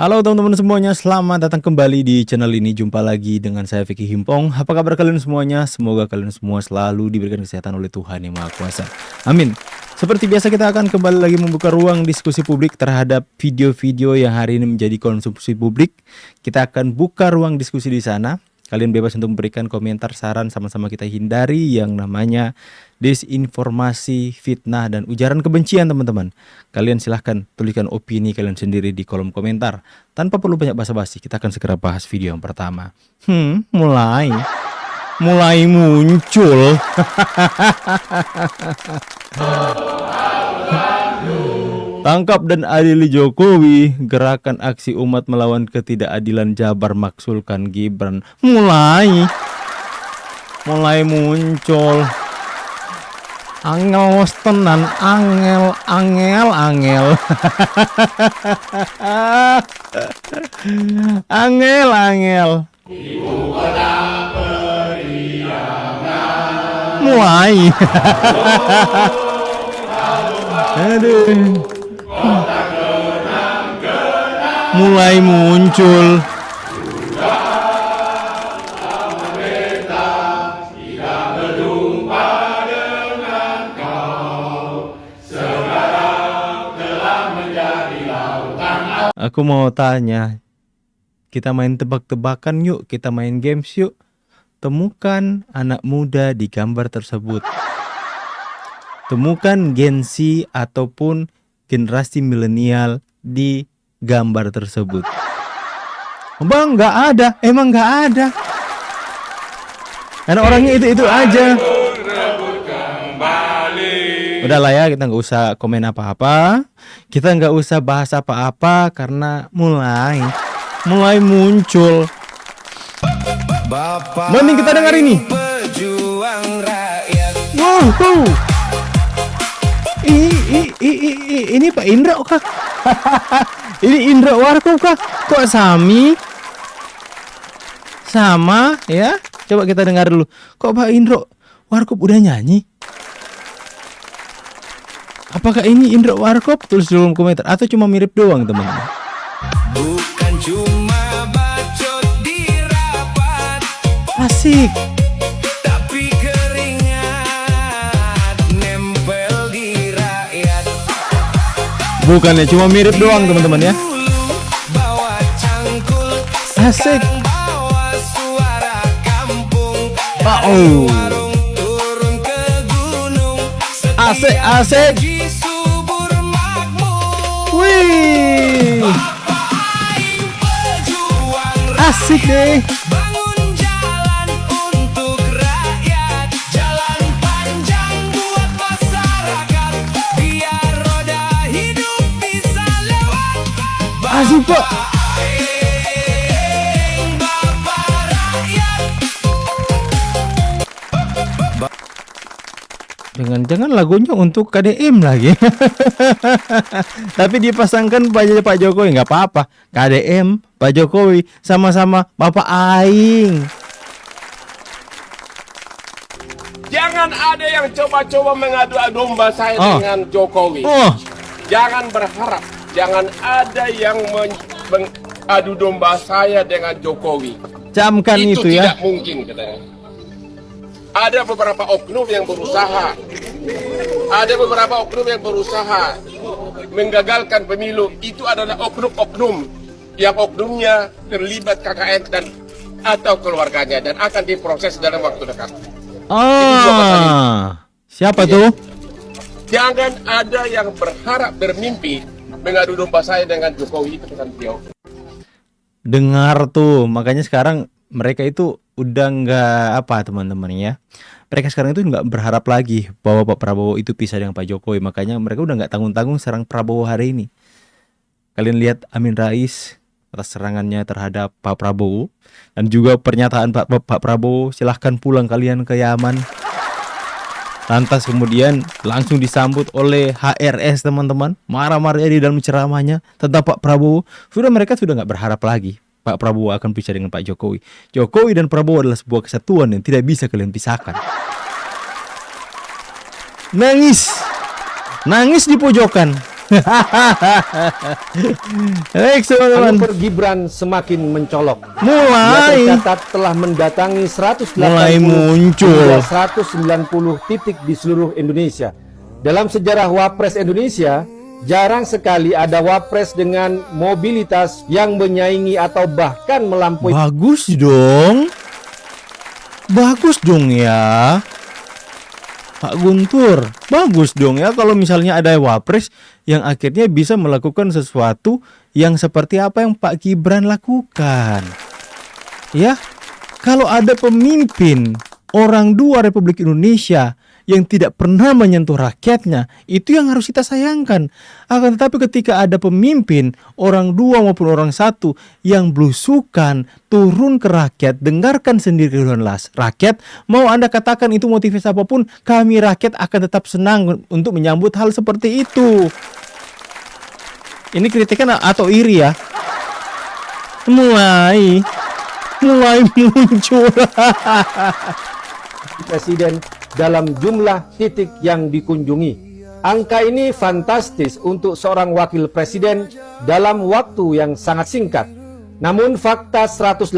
Halo teman-teman semuanya, selamat datang kembali di channel ini. Jumpa lagi dengan saya Vicky Himpong. Apa kabar kalian semuanya? Semoga kalian semua selalu diberikan kesehatan oleh Tuhan Yang Maha Kuasa. Amin. Seperti biasa kita akan kembali lagi membuka ruang diskusi publik terhadap video-video yang hari ini menjadi konsumsi publik. Kita akan buka ruang diskusi di sana. Kalian bebas untuk memberikan komentar, saran, sama-sama kita hindari yang namanya disinformasi, fitnah, dan ujaran kebencian teman-teman. Kalian silahkan tuliskan opini kalian sendiri di kolom komentar. Tanpa perlu banyak basa-basi, kita akan segera bahas video yang pertama. Mulai muncul. Tangkap dan adili Jokowi, gerakan aksi umat melawan ketidakadilan Jabar maksulkan Gibran. Mulai muncul. Angel tenan, angel. Angel. Mulai. Aduh. Mulai muncul. Aku mau tanya, kita main tebak-tebakan yuk, kita main games yuk. Temukan anak muda di gambar tersebut. Temukan Gen Z ataupun generasi milenial di gambar tersebut. Bang, nggak ada. Emang nggak ada. Karena orangnya itu aja. Udahlah ya, kita nggak usah komen apa-apa. Kita nggak usah bahas apa-apa karena mulai muncul. Mending kita dengar ini. Wow. Ini Pak Indra kah? Ini Indra Warkop kah? Kok sama ya? Coba kita dengar dulu. Kok Pak Indra Warkop udah nyanyi? Apakah ini Indra Warkop? Tulis di kolom komentar. Atau cuma mirip doang teman-teman? Bukan cuma bacot di rapat, Asik. tapi keringat nempel di rakyat. Bukannya cuma mirip doang teman-teman ya? Bawa cangkul, Asik. bawa suara kampung. Warung turun ke gunung. Asik. Di subur makmur. Wih. Asik deh. Bangun jalan untuk rakyat, jalan panjang buat masyarakat, biar roda hidup bisa lewat. Asik Pak. Bapak rakyat. Jangan-jangan lagunya untuk KDM lagi. Tapi dipasangkan Pak Jokowi, nggak apa-apa. KDM, Pak Jokowi, sama-sama Bapak Aing. Jangan ada yang coba-coba mengadu domba saya dengan Jokowi. Jangan berharap, jangan ada yang mengadu domba saya dengan Jokowi. Camkan itu ya. Tidak mungkin katanya. Ada beberapa oknum yang berusaha. Ada beberapa oknum yang berusaha menggagalkan pemilu. Itu adalah oknum-oknum yang oknumnya terlibat KKN dan atau keluarganya dan akan diproses dalam waktu dekat. Siapa tuh? Jangan ada yang berharap bermimpi mengadu domba saya dengan Jokowi, itu bukan beliau. Dengar tuh, makanya sekarang mereka itu udah nggak apa teman-teman ya. Mereka sekarang itu nggak berharap lagi bahwa Pak Prabowo itu pisah dengan Pak Jokowi. Makanya mereka udah nggak tanggung-tanggung serang Prabowo hari ini. Kalian lihat Amin Rais atas serangannya terhadap Pak Prabowo. Dan juga pernyataan Pak Prabowo, silahkan pulang kalian ke Yaman. Lantas kemudian langsung disambut oleh HRS teman-teman. Marah-marah di dalam ceramahnya tentang Pak Prabowo. Mereka sudah nggak berharap lagi Pak Prabowo akan pisah dengan Pak Jokowi. Jokowi dan Prabowo adalah sebuah kesatuan yang tidak bisa kalian pisahkan. Nangis di pojokan. Baik teman-teman, Manuver Gibran semakin mencolok. Ia mulai tercatat telah mendatangi 180 Mulai muncul. hingga 190 titik di seluruh Indonesia. Dalam sejarah Wapres Indonesia, jarang sekali ada Wapres dengan mobilitas yang menyaingi atau bahkan melampaui bagus dong. Bagus dong ya Pak Guntur. Bagus dong ya kalau misalnya ada wapres yang akhirnya bisa melakukan sesuatu yang seperti apa yang Pak Gibran lakukan. Ya, kalau ada pemimpin orang dua Republik Indonesia yang tidak pernah menyentuh rakyatnya, itu yang harus kita sayangkan. Akan tetapi ketika ada pemimpin orang dua maupun orang satu yang belusukan turun ke rakyat, dengarkan sendiri keluhan rakyat, mau Anda katakan itu motivasi apapun, kami rakyat akan tetap senang untuk menyambut hal seperti itu. Ini kritikan atau iri ya? Mulai muncul. presiden dalam jumlah titik yang dikunjungi. Angka ini fantastis untuk seorang wakil presiden dalam waktu yang sangat singkat. Namun fakta 180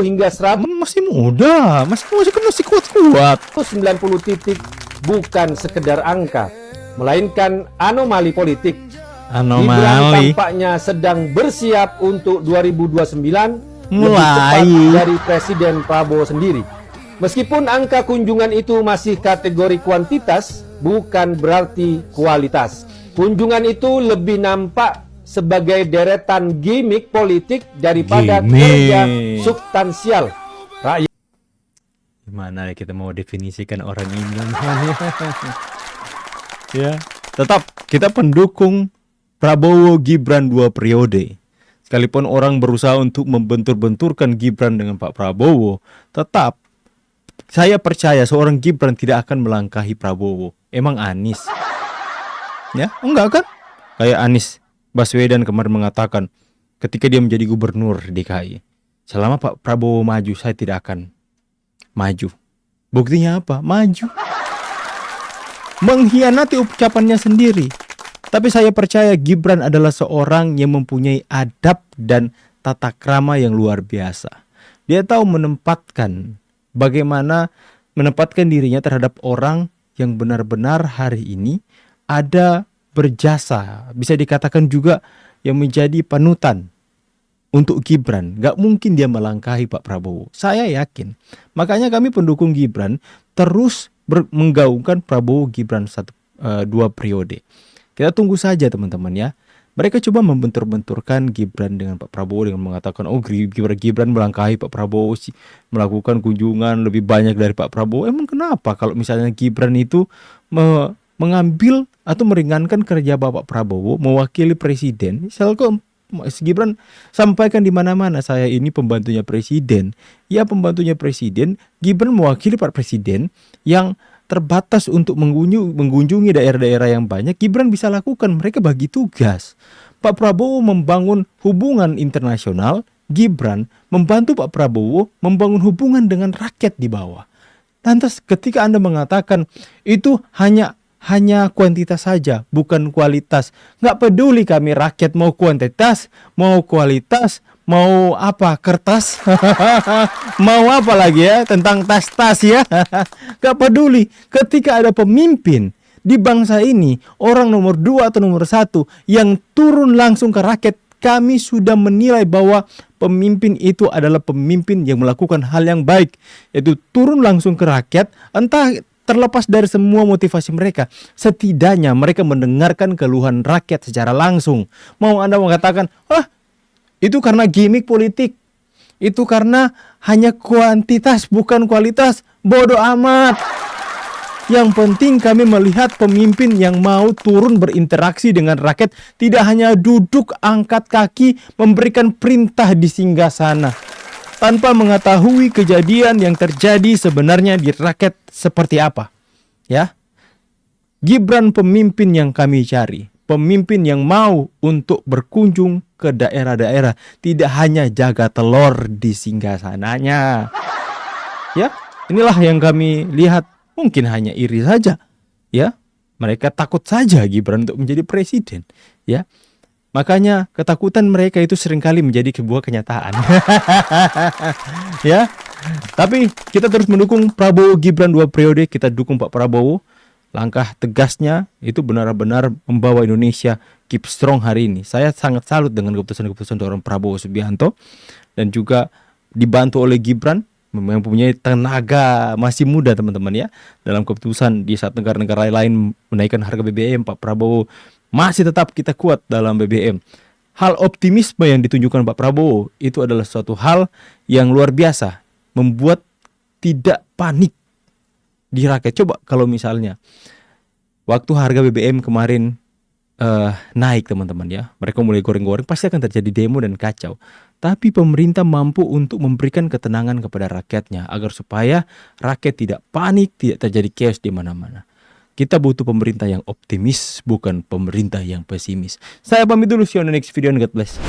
hingga Masih muda, masih kuat-kuat. 190 titik bukan sekedar angka, melainkan anomali politik. Gibran Anomali. tampaknya sedang bersiap untuk 2029 lebih Mulai. cepat dari Presiden Prabowo sendiri. Meskipun angka kunjungan itu masih kategori kuantitas, bukan berarti kualitas. Kunjungan itu lebih nampak sebagai deretan gimmick politik daripada Gimmick. kerja substansial. Rakyat Gimana ya kita mau definisikan orang ini? Ya, tetap kita pendukung Prabowo Gibran 2 periode. Sekalipun orang berusaha untuk membentur-benturkan Gibran dengan Pak Prabowo, tetap saya percaya seorang Gibran tidak akan melangkahi Prabowo. Emang Anies? Ya, enggak kan? Kayak Anies Baswedan kemarin mengatakan ketika dia menjadi gubernur DKI, selama Pak Prabowo maju, saya tidak akan maju. Buktinya apa? Maju. Mengkhianati ucapannya sendiri. Tapi saya percaya Gibran adalah seorang yang mempunyai adab dan tata krama yang luar biasa. Dia tahu bagaimana menempatkan dirinya terhadap orang yang benar-benar hari ini ada berjasa. Bisa dikatakan juga yang menjadi panutan untuk Gibran. Gak mungkin dia melangkahi Pak Prabowo. Saya yakin. Makanya kami pendukung Gibran terus menggaungkan Prabowo Gibran 2 periode. Kita tunggu saja teman-teman ya. Mereka coba membentur-benturkan Gibran dengan Pak Prabowo dengan mengatakan Gibran melangkahi Pak Prabowo sih, melakukan kunjungan lebih banyak dari Pak Prabowo. Emang kenapa kalau misalnya Gibran itu mengambil atau meringankan kerja Bapak Prabowo mewakili presiden? Selalu Mas Gibran sampaikan di mana-mana, saya ini pembantunya presiden. Ya, pembantunya presiden. Gibran mewakili Pak Presiden yang terbatas untuk mengunjungi daerah-daerah yang banyak. Gibran bisa lakukan, mereka bagi tugas. Pak Prabowo membangun hubungan internasional, Gibran membantu Pak Prabowo membangun hubungan dengan rakyat di bawah. Lantas ketika Anda mengatakan itu hanya kuantitas saja, bukan kualitas. Nggak peduli kami rakyat mau kuantitas, mau kualitas, mau apa, kertas, mau apa lagi ya, tentang tas-tas ya. Nggak peduli. Ketika ada pemimpin di bangsa ini, orang nomor 2 atau nomor 1 yang turun langsung ke rakyat, kami sudah menilai bahwa pemimpin itu adalah pemimpin yang melakukan hal yang baik, yaitu turun langsung ke rakyat. Entah terlepas dari semua motivasi mereka, setidaknya mereka mendengarkan keluhan rakyat secara langsung. Mau Anda mengatakan, itu karena gimmick politik, itu karena hanya kuantitas bukan kualitas, bodoh amat. Yang penting kami melihat pemimpin yang mau turun berinteraksi dengan rakyat, tidak hanya duduk angkat kaki memberikan perintah di singgasana tanpa mengetahui kejadian yang terjadi sebenarnya di rakyat seperti apa. Ya, Gibran pemimpin yang kami cari, pemimpin yang mau untuk berkunjung ke daerah-daerah, tidak hanya jaga telur di singgasananya. Ya, inilah yang kami lihat. Mungkin hanya iri saja, ya. Mereka takut saja Gibran untuk menjadi presiden, ya. Makanya ketakutan mereka itu seringkali menjadi sebuah kenyataan. Ya. Tapi kita terus mendukung Prabowo Gibran 2 periode, kita dukung Pak Prabowo. Langkah tegasnya itu benar-benar membawa Indonesia keep strong hari ini. Saya sangat salut dengan keputusan-keputusan seorang Prabowo Subianto dan juga dibantu oleh Gibran yang mempunyai tenaga, masih muda teman-teman ya. Dalam keputusan di saat negara-negara lain menaikkan harga BBM, Pak Prabowo masih tetap kita kuat dalam BBM. Hal optimisme yang ditunjukkan Pak Prabowo itu adalah suatu hal yang luar biasa, membuat tidak panik di rakyat. Coba kalau misalnya waktu harga BBM kemarin naik teman-teman ya, mereka mulai goreng-goreng, pasti akan terjadi demo dan kacau. Tapi pemerintah mampu untuk memberikan ketenangan kepada rakyatnya agar supaya rakyat tidak panik, tidak terjadi chaos di mana-mana. Kita butuh pemerintah yang optimis, bukan pemerintah yang pesimis. Saya pamit dulu, see you on the next video and God bless.